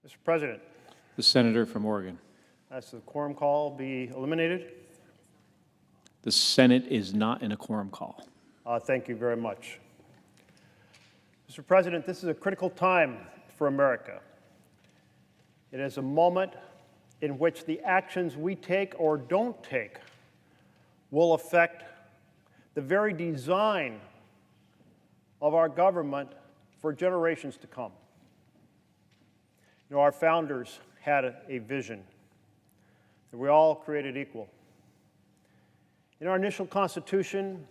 Mr. President, The senator from Oregon. ask the quorum call be eliminated. The Senate is not in a quorum call. Thank you very much. Mr. President, this is a critical time for America. It is a moment in which the actions we take or don't take will affect the very design of our government for generations to come. You know, our founders had a vision that we all created equal. In our initial Constitution,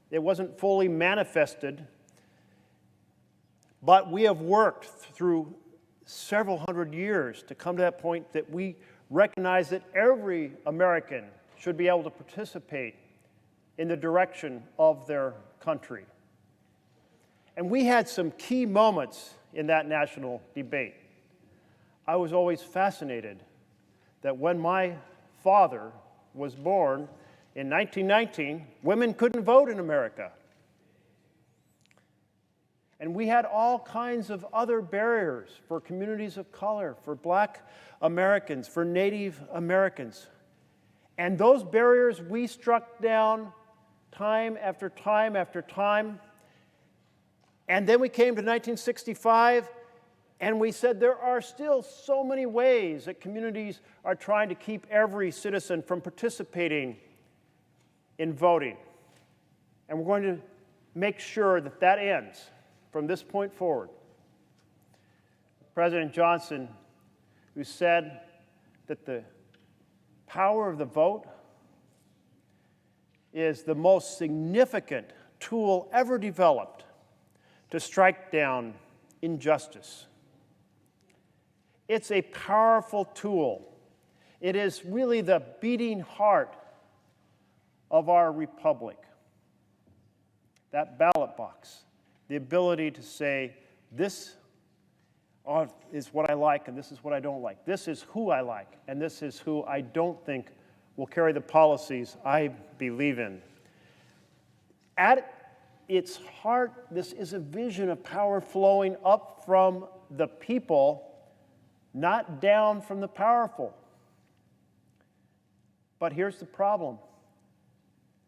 it wasn't fully manifested, but we have worked through several hundred years to come to that point that we recognize that every American should be able to participate in the direction of their country. And we had some key moments in that national debate. I was always fascinated that when my father was born in 1919, women couldn't vote in America. And we had all kinds of other barriers for communities of color, for Black Americans, for Native Americans. And those barriers we struck down time after time after time. And then we came to 1965, and we said there are still so many ways that communities are trying to keep every citizen from participating in voting. And we're going to make sure that that ends from this point forward. President Johnson, who said that the power of the vote is the most significant tool ever developed to strike down injustice. It's a powerful tool. It is really the beating heart of our republic. That ballot box, the ability to say, this is what I like and this is what I don't like. This is who I like and this is who I don't think will carry the policies I believe in. At its heart, this is a vision of power flowing up from the people, not down from the powerful. But here's the problem.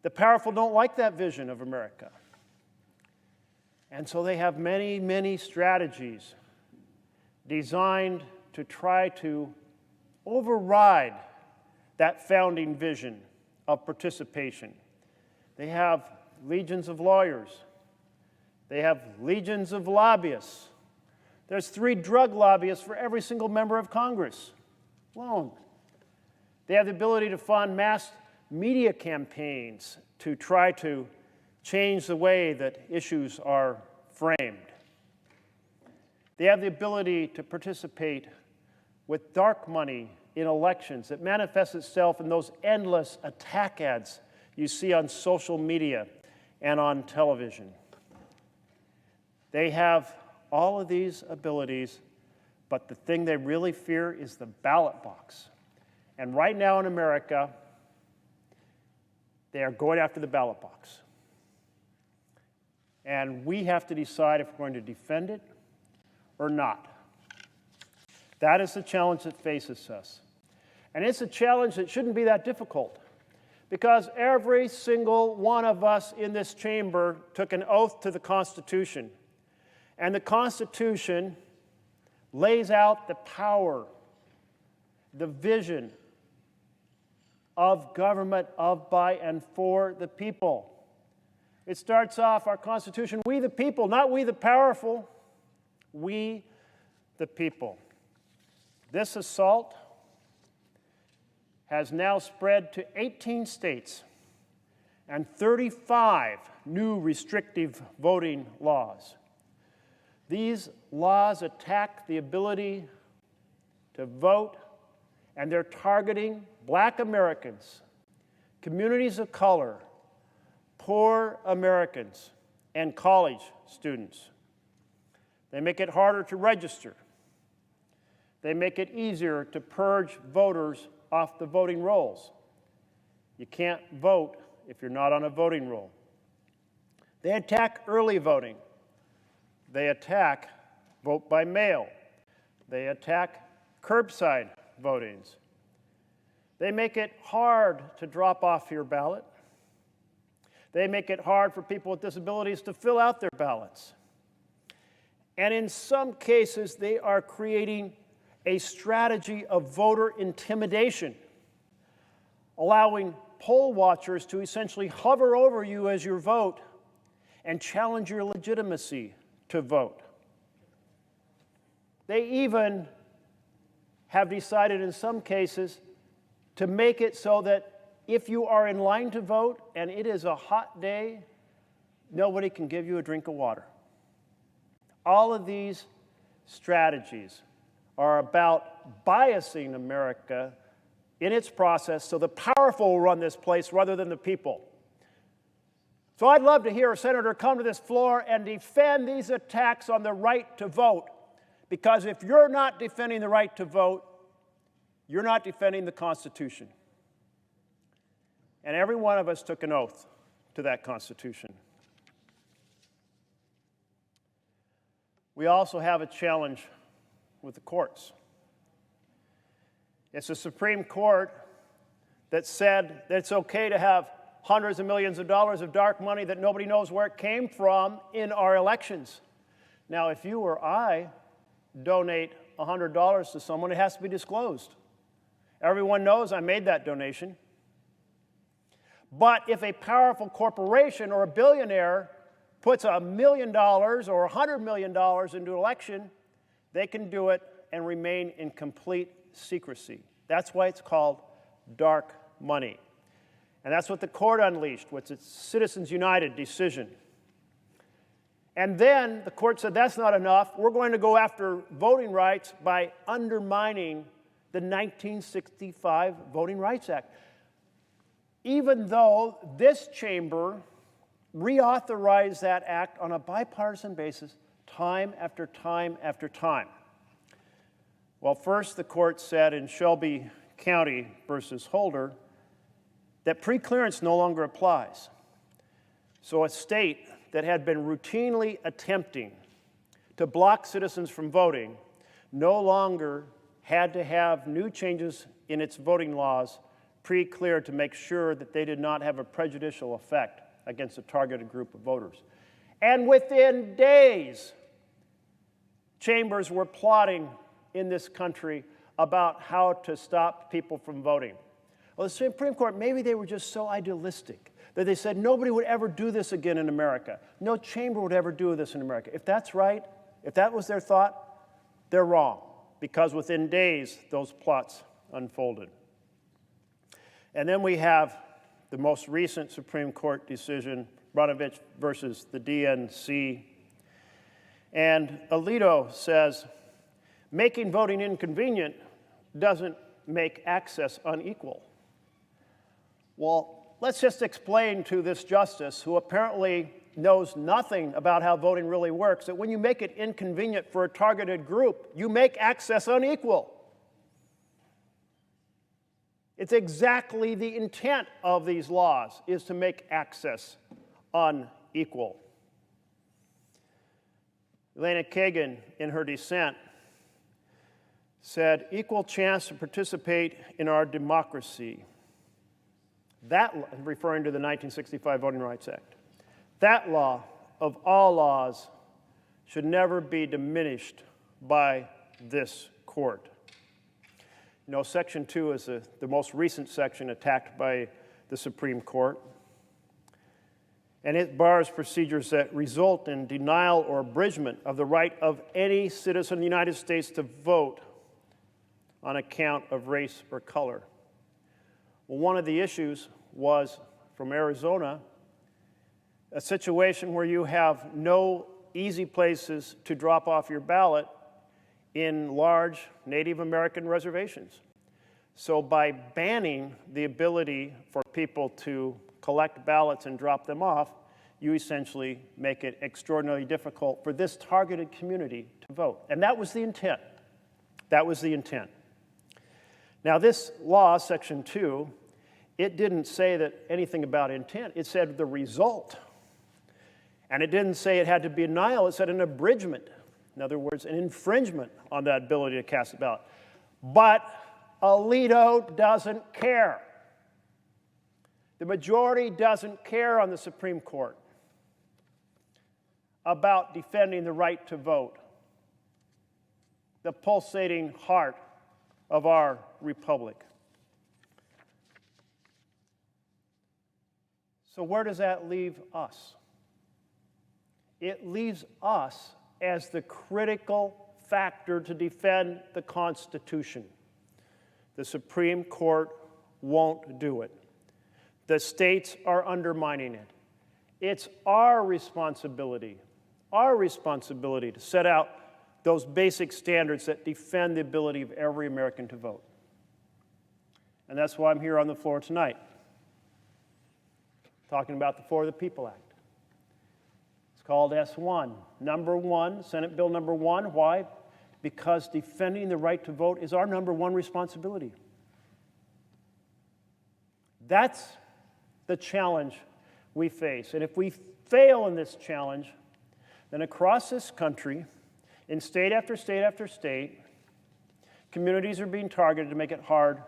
The powerful don't like that vision of America. And so they have many, many strategies designed to try to override that founding vision of participation. They have legions of lawyers. They have legions of lobbyists. There's 3 drug lobbyists for every single member of Congress alone. They have the ability to fund mass media campaigns to try to change the way that issues are framed. They have the ability to participate with dark money in elections that manifests itself in those endless attack ads you see on social media and on television. They have all of these abilities, but the thing they really fear is the ballot box. And right now in America, they are going after the ballot box. And we have to decide if we're going to defend it or not. That is the challenge that faces us. And it's a challenge that shouldn't be that difficult, because every single one of us in this chamber took an oath to the Constitution. And the Constitution lays out the power, the vision of government of, by, and for the people. It starts off, our Constitution, we the people, not we the powerful, we the people. This assault has now spread to 18 states and 35 new restrictive voting laws. These laws attack the ability to vote, and they're targeting Black Americans, communities of color, poor Americans, and college students. They make it harder to register. They make it easier to purge voters off the voting rolls. You can't vote if you're not on a voting roll. They attack early voting. They attack vote by mail. They attack curbside votings. They make it hard to drop off your ballot. They make it hard for people with disabilities to fill out their ballots. And in some cases, they are creating a strategy of voter intimidation, allowing poll watchers to essentially hover over you as you vote and challenge your legitimacy to vote. They even have decided in some cases to make it so that if you are in line to vote and it is a hot day, nobody can give you a drink of water. All of these strategies are about biasing America in its process so the powerful will run this place rather than the people. So I'd love to hear a senator come to this floor and defend these attacks on the right to vote, because if you're not defending the right to vote, you're not defending the Constitution. And every one of us took an oath to that Constitution. We also have a challenge with the courts. It's the Supreme Court that said that it's okay to have hundreds of millions of dollars of dark money that nobody knows where it came from in our elections. Now, if you or I donate $100 to someone, it has to be disclosed. Everyone knows I made that donation. But if a powerful corporation or a billionaire puts $1 million or $100 million into an election, they can do it and remain in complete secrecy. That's why it's called dark money. And that's what the court unleashed with its Citizens United decision. And then the court said that's not enough. We're going to go after voting rights by undermining the 1965 Voting Rights Act. Even though this chamber reauthorized that act on a bipartisan basis time after time after time. Well, first the court said in Shelby County versus Holder that preclearance no longer applies. So a state that had been routinely attempting to block citizens from voting no longer had to have new changes in its voting laws pre-cleared to make sure that they did not have a prejudicial effect against a targeted group of voters. And within days, chambers were plotting in this country about how to stop people from voting. Well, the Supreme Court, maybe they were just so idealistic that they said nobody would ever do this again in America. No chamber would ever do this in America. If that's right, if that was their thought, they're wrong, because within days, those plots unfolded. And then we have the most recent Supreme Court decision, Brnovich versus the DNC. And Alito says, making voting inconvenient doesn't make access unequal. Well, let's just explain to this justice, who apparently knows nothing about how voting really works, that when you make it inconvenient for a targeted group, you make access unequal. It's exactly the intent of these laws, is to make access unequal. Elena Kagan, in her dissent, said, equal chance to participate in our democracy. That, referring to the 1965 Voting Rights Act, that law of all laws should never be diminished by this court. You know, Section 2 is the most recent section attacked by the Supreme Court. And it bars procedures that result in denial or abridgment of the right of any citizen of the United States to vote on account of race or color. Well, one of the issues was, from Arizona, a situation where you have no easy places to drop off your ballot in large Native American reservations. So by banning the ability for people to collect ballots and drop them off, you essentially make it extraordinarily difficult for this targeted community to vote. And that was the intent. That was the intent. Now this law, Section 2, it didn't say that anything about intent. It said the result. And it didn't say it had to be a denial. It said an abridgment. In other words, an infringement on that ability to cast a ballot. But Alito doesn't care. The majority doesn't care on the Supreme Court about defending the right to vote, the pulsating heart of our republic. So where does that leave us? It leaves us as the critical factor to defend the Constitution. The Supreme Court won't do it. The states are undermining it. It's our responsibility to set out those basic standards that defend the ability of every American to vote. And that's why I'm here on the floor tonight, talking about the For the People Act. It's called S1, number 1, Senate Bill number 1. Why? Because defending the right to vote is our number 1 responsibility. That's the challenge we face. And if we fail in this challenge, then across this country, in state after state after state, communities are being targeted to make it hard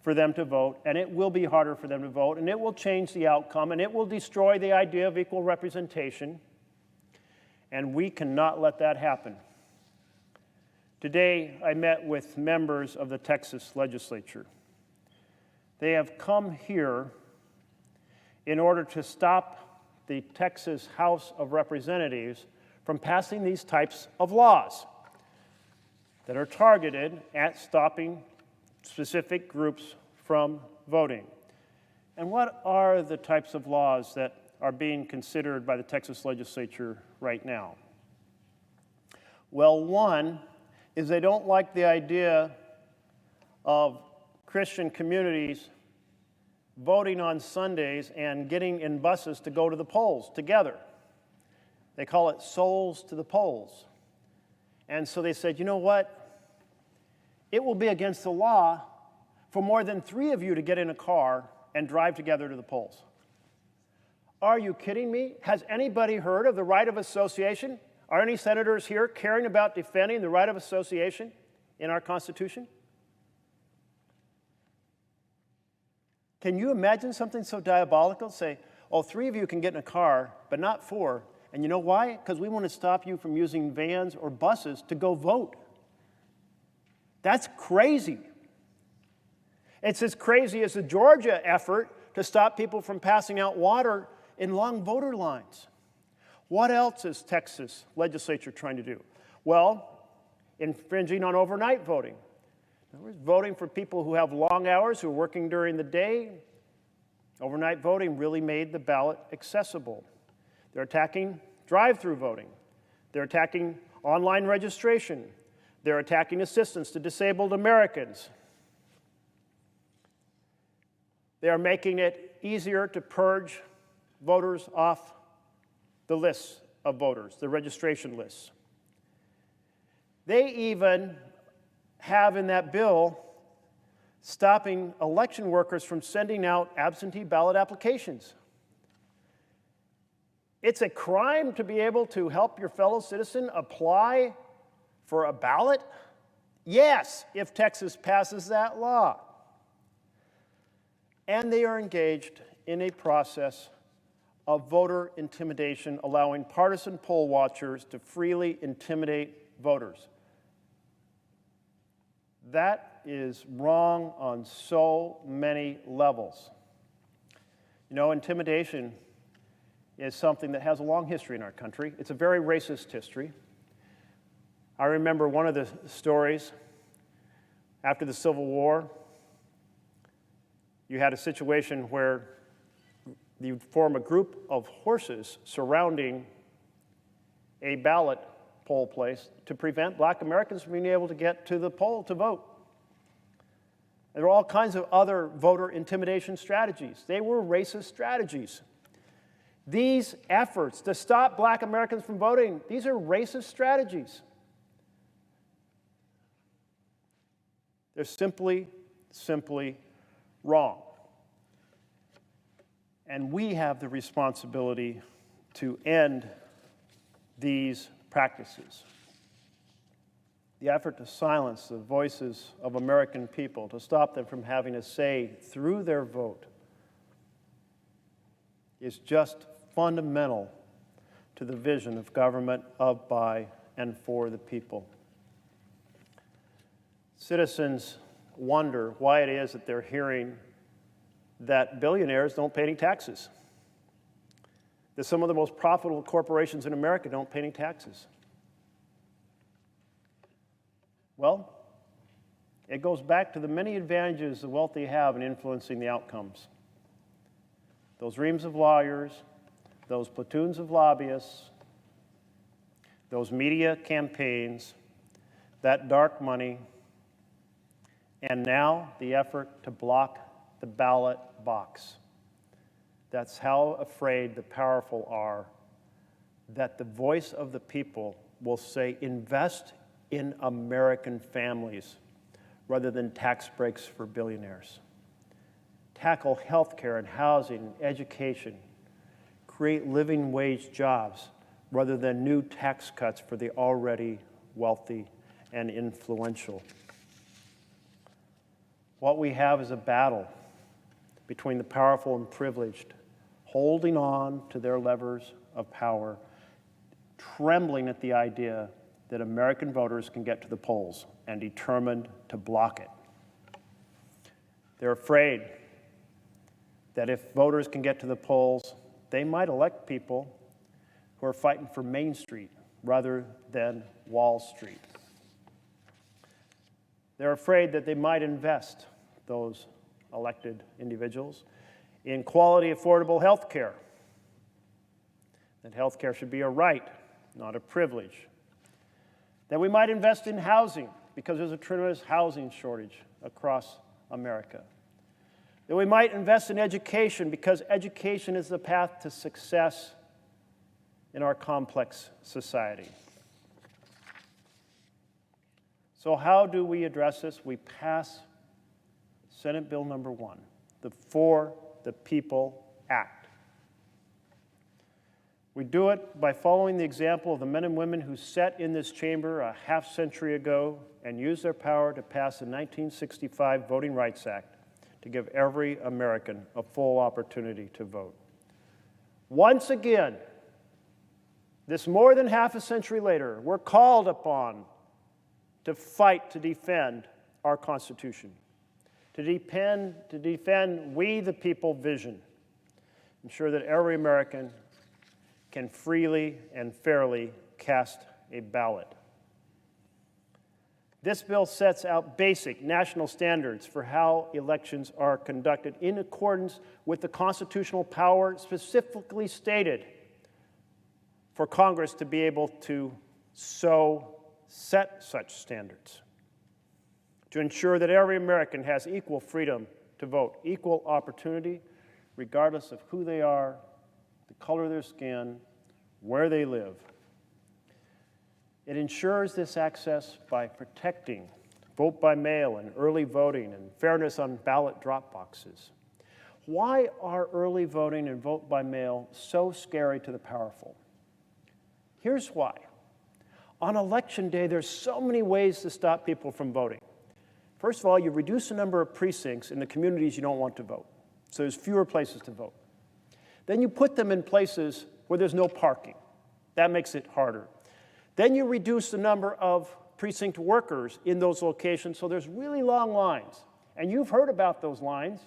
for them to vote, and it will be harder for them to vote, and it will change the outcome, and it will destroy the idea of equal representation, and we cannot let that happen. Today, I met with members of the Texas legislature. They have come here in order to stop the Texas House of Representatives from passing these types of laws that are targeted at stopping specific groups from voting. And what are the types of laws that are being considered by the Texas legislature right now? Well, one is they don't like the idea of Christian communities voting on Sundays and getting in buses to go to the polls together. They call it souls to the polls. And so they said, you know what? It will be against the law for more than 3 of you to get in a car and drive together to the polls. Are you kidding me? Has anybody heard of the right of association? Are any senators here caring about defending the right of association in our Constitution? Can you imagine something so diabolical? Say, oh, 3 of you can get in a car, but not 4. And you know why? Because we want to stop you from using vans or buses to go vote. That's crazy. It's as crazy as the Georgia effort to stop people from passing out water in long voter lines. What else is Texas legislature trying to do? Well, infringing on overnight voting. In other words, voting for people who have long hours, who are working during the day. Overnight voting really made the ballot accessible. They're attacking drive-through voting. They're attacking online registration. They're attacking assistance to disabled Americans. They are making it easier to purge voters off the lists of voters, the registration lists. They even have in that bill stopping election workers from sending out absentee ballot applications. It's a crime to be able to help your fellow citizen apply for a ballot? Yes, if Texas passes that law. And they are engaged in a process of voter intimidation, allowing partisan poll watchers to freely intimidate voters. That is wrong on so many levels. You know, intimidation is something that has a long history in our country. It's a very racist history. I remember one of the stories after the Civil War. You had a situation where you'd form a group of horses surrounding a ballot poll place to prevent black Americans from being able to get to the poll to vote. And there were all kinds of other voter intimidation strategies. They were racist strategies. These efforts to stop black Americans from voting, these are racist strategies. They're simply wrong. And we have the responsibility to end these practices. the effort to silence the voices of American people, to stop them from having a say through their vote, is just fundamental to the vision of government of, by, and for the people. Citizens wonder why it is that they're hearing that billionaires don't pay any taxes, that some of the most profitable corporations in America don't pay any taxes. Well, it goes back to the many advantages the wealthy have in influencing the outcomes. Those reams of lawyers, those platoons of lobbyists, those media campaigns, that dark money, and now the effort to block the ballot box. That's how afraid the powerful are that the voice of the people will say, invest in American families rather than tax breaks for billionaires. Tackle health care and housing and education. Create living wage jobs rather than new tax cuts for the already wealthy and influential. What we have is a battle between the powerful and privileged, holding on to their levers of power, trembling at the idea that American voters can get to the polls, and determined to block it. They're afraid that if voters can get to the polls, they might elect people who are fighting for Main Street rather than Wall Street. They're afraid that they might invest, those elected individuals, in quality, affordable health care. That health care should be a right, not a privilege. That we might invest in housing, because there's a tremendous housing shortage across America. That we might invest in education, because education is the path to success in our complex society. So how do we address this? We pass Senate Bill number 1, the For the People Act. We do it by following the example of the men and women who sat in this chamber a half-century ago and used their power to pass the 1965 Voting Rights Act to give every American a full opportunity to vote. Once again, this more than half a century later, we're called upon to fight to defend our Constitution, to defend we the people vision, ensure that every American can freely and fairly cast a ballot. This bill sets out basic national standards for how elections are conducted in accordance with the constitutional power specifically stated for Congress to be able to so set such standards, to ensure that every American has equal freedom to vote, equal opportunity, regardless of who they are, the color of their skin, where they live. It ensures this access by protecting vote by mail and early voting and fairness on ballot drop boxes. Why are early voting and vote by mail so scary to the powerful? Here's why. On Election Day, there's so many ways to stop people from voting. First of all, you reduce the number of precincts in the communities you don't want to vote, so there's fewer places to vote. Then you put them in places where there's no parking. That makes it harder. Then you reduce the number of precinct workers in those locations, so there's really long lines. And you've heard about those lines.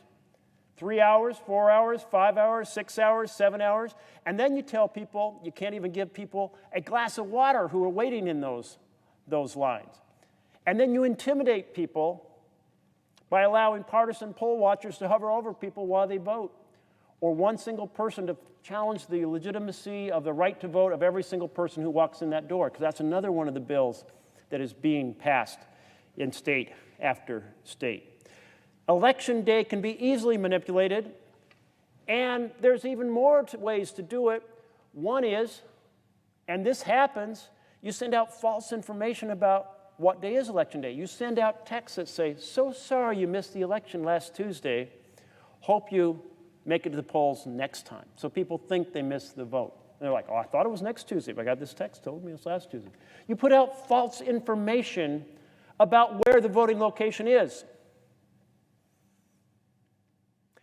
3 hours, 4 hours, 5 hours, 6 hours, 7 hours. And then you tell people, you can't even give people a glass of water who are waiting in those lines. And then you intimidate people by allowing partisan poll watchers to hover over people while they vote, or one single person to challenge the legitimacy of the right to vote of every single person who walks in that door, because that's another one of the bills that is being passed in state after state. Election Day can be easily manipulated, and there's even more ways to do it. One is, and this happens, you send out false information about what day is Election Day. You send out texts that say, so sorry you missed the election last Tuesday. Hope you make it to the polls next time. So people think they missed the vote. And they're like, oh, I thought it was next Tuesday, but I got this text told me it was last Tuesday. You put out false information about where the voting location is.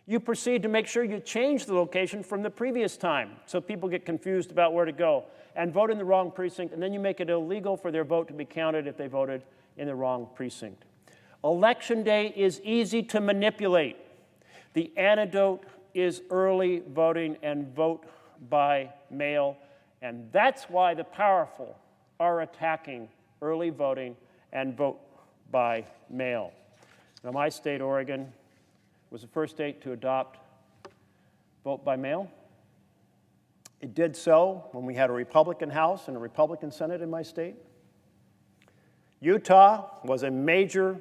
You proceed to make sure you change the location from the previous time so people get confused about where to go and vote in the wrong precinct, and then you make it illegal for their vote to be counted if they voted in the wrong precinct. Election day is easy to manipulate. The antidote is early voting and vote by mail, and that's why the powerful are attacking early voting and vote by mail. Now, my state, Oregon, was the first state to adopt vote by mail. It did so when we had a Republican House and a Republican Senate in my state. Utah was a major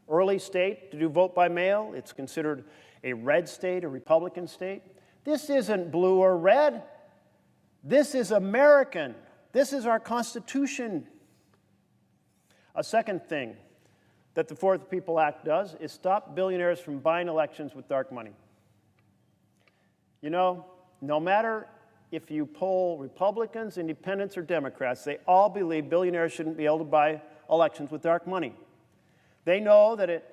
early state to do vote by mail. It's considered a red state, a Republican state. This isn't blue or red. This is American. This is our Constitution. A second thing that the For the People Act does is stop billionaires from buying elections with dark money. You know, no matter if you poll Republicans, Independents, or Democrats, they all believe billionaires shouldn't be able to buy elections with dark money. They know that if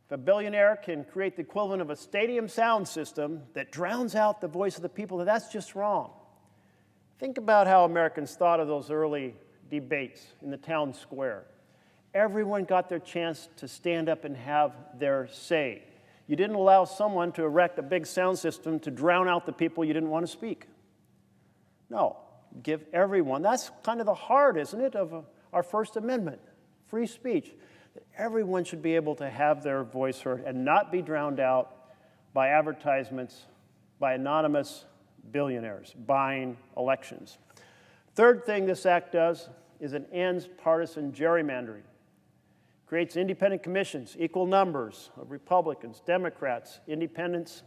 a billionaire can create the equivalent of a stadium sound system that drowns out the voice of the people, that's just wrong. Think about how Americans thought of those early debates in the town square. Everyone got their chance to stand up and have their say. You didn't allow someone to erect a big sound system to drown out the people you didn't want to speak. No, give everyone. That's kind of the heart, isn't it, of our First Amendment, free speech. That everyone should be able to have their voice heard and not be drowned out by advertisements, by anonymous billionaires buying elections. Third thing this act does is it ends partisan gerrymandering. Creates independent commissions, equal numbers of Republicans, Democrats, Independents,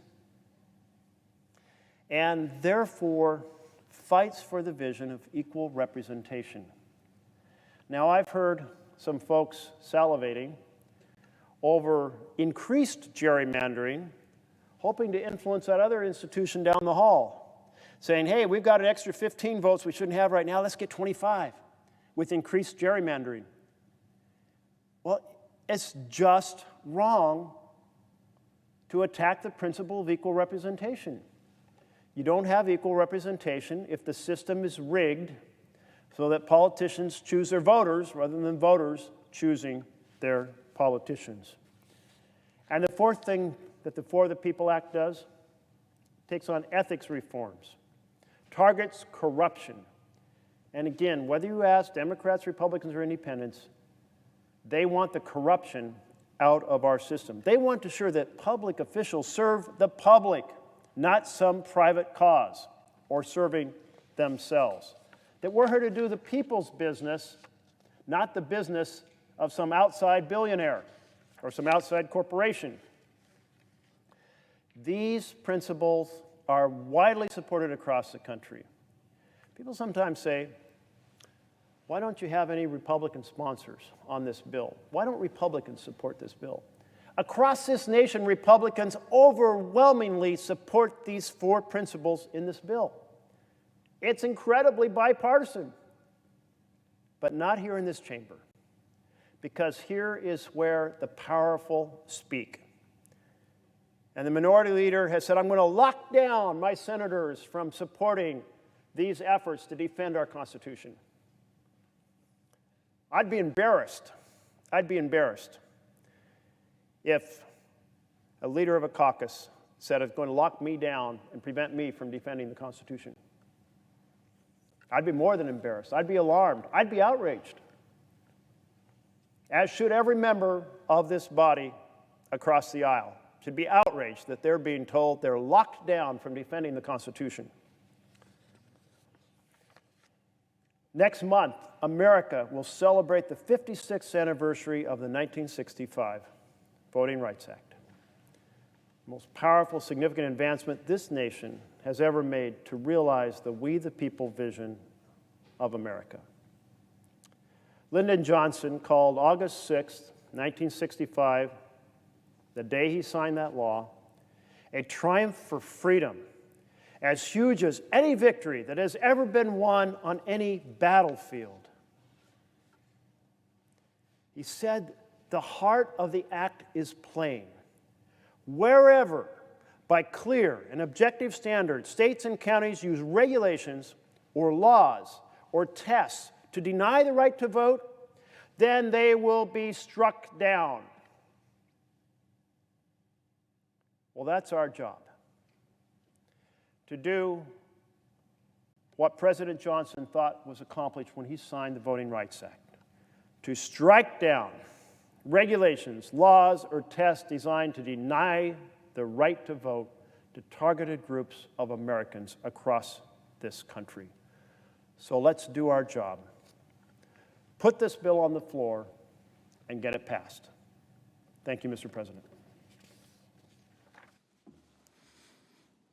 and therefore fights for the vision of equal representation. Now, I've heard some folks salivating over increased gerrymandering, hoping to influence that other institution down the hall, saying, hey, we've got an extra 15 votes we shouldn't have right now, let's get 25 with increased gerrymandering. Well, it's just wrong to attack the principle of equal representation. You don't have equal representation if the system is rigged so that politicians choose their voters rather than voters choosing their politicians. And the fourth thing that the For the People Act does, takes on ethics reforms, targets corruption. And again, whether you ask Democrats, Republicans, or Independents, they want the corruption out of our system. They want to ensure that public officials serve the public, not some private cause or serving themselves. That we're here to do the people's business, not the business of some outside billionaire or some outside corporation. These principles are widely supported across the country. People sometimes say, why don't you have any Republican sponsors on this bill? Why don't Republicans support this bill? Across this nation, Republicans overwhelmingly support these four principles in this bill. It's incredibly bipartisan, but not here in this chamber, because here is where the powerful speak. And the minority leader has said, I'm going to lock down my senators from supporting these efforts to defend our Constitution. I'd be embarrassed if a leader of a caucus said it's going to lock me down and prevent me from defending the Constitution. I'd be more than embarrassed. I'd be alarmed. I'd be outraged, as should every member of this body across the aisle. Should be outraged that they're being told they're locked down from defending the Constitution. Next month, America will celebrate the 56th anniversary of the 1965 Voting Rights Act. The most powerful, significant advancement this nation has ever made to realize the we the people vision of America. Lyndon Johnson called August 6, 1965, the day he signed that law, a triumph for freedom as huge as any victory that has ever been won on any battlefield. He said, the heart of the act is plain. Wherever, by clear and objective standards, states and counties use regulations or laws or tests to deny the right to vote, then they will be struck down. Well, that's our job. To do what President Johnson thought was accomplished when he signed the Voting Rights Act. To strike down regulations, laws, or tests designed to deny the right to vote to targeted groups of Americans across this country. So let's do our job. Put this bill on the floor and get it passed. Thank you, Mr. President.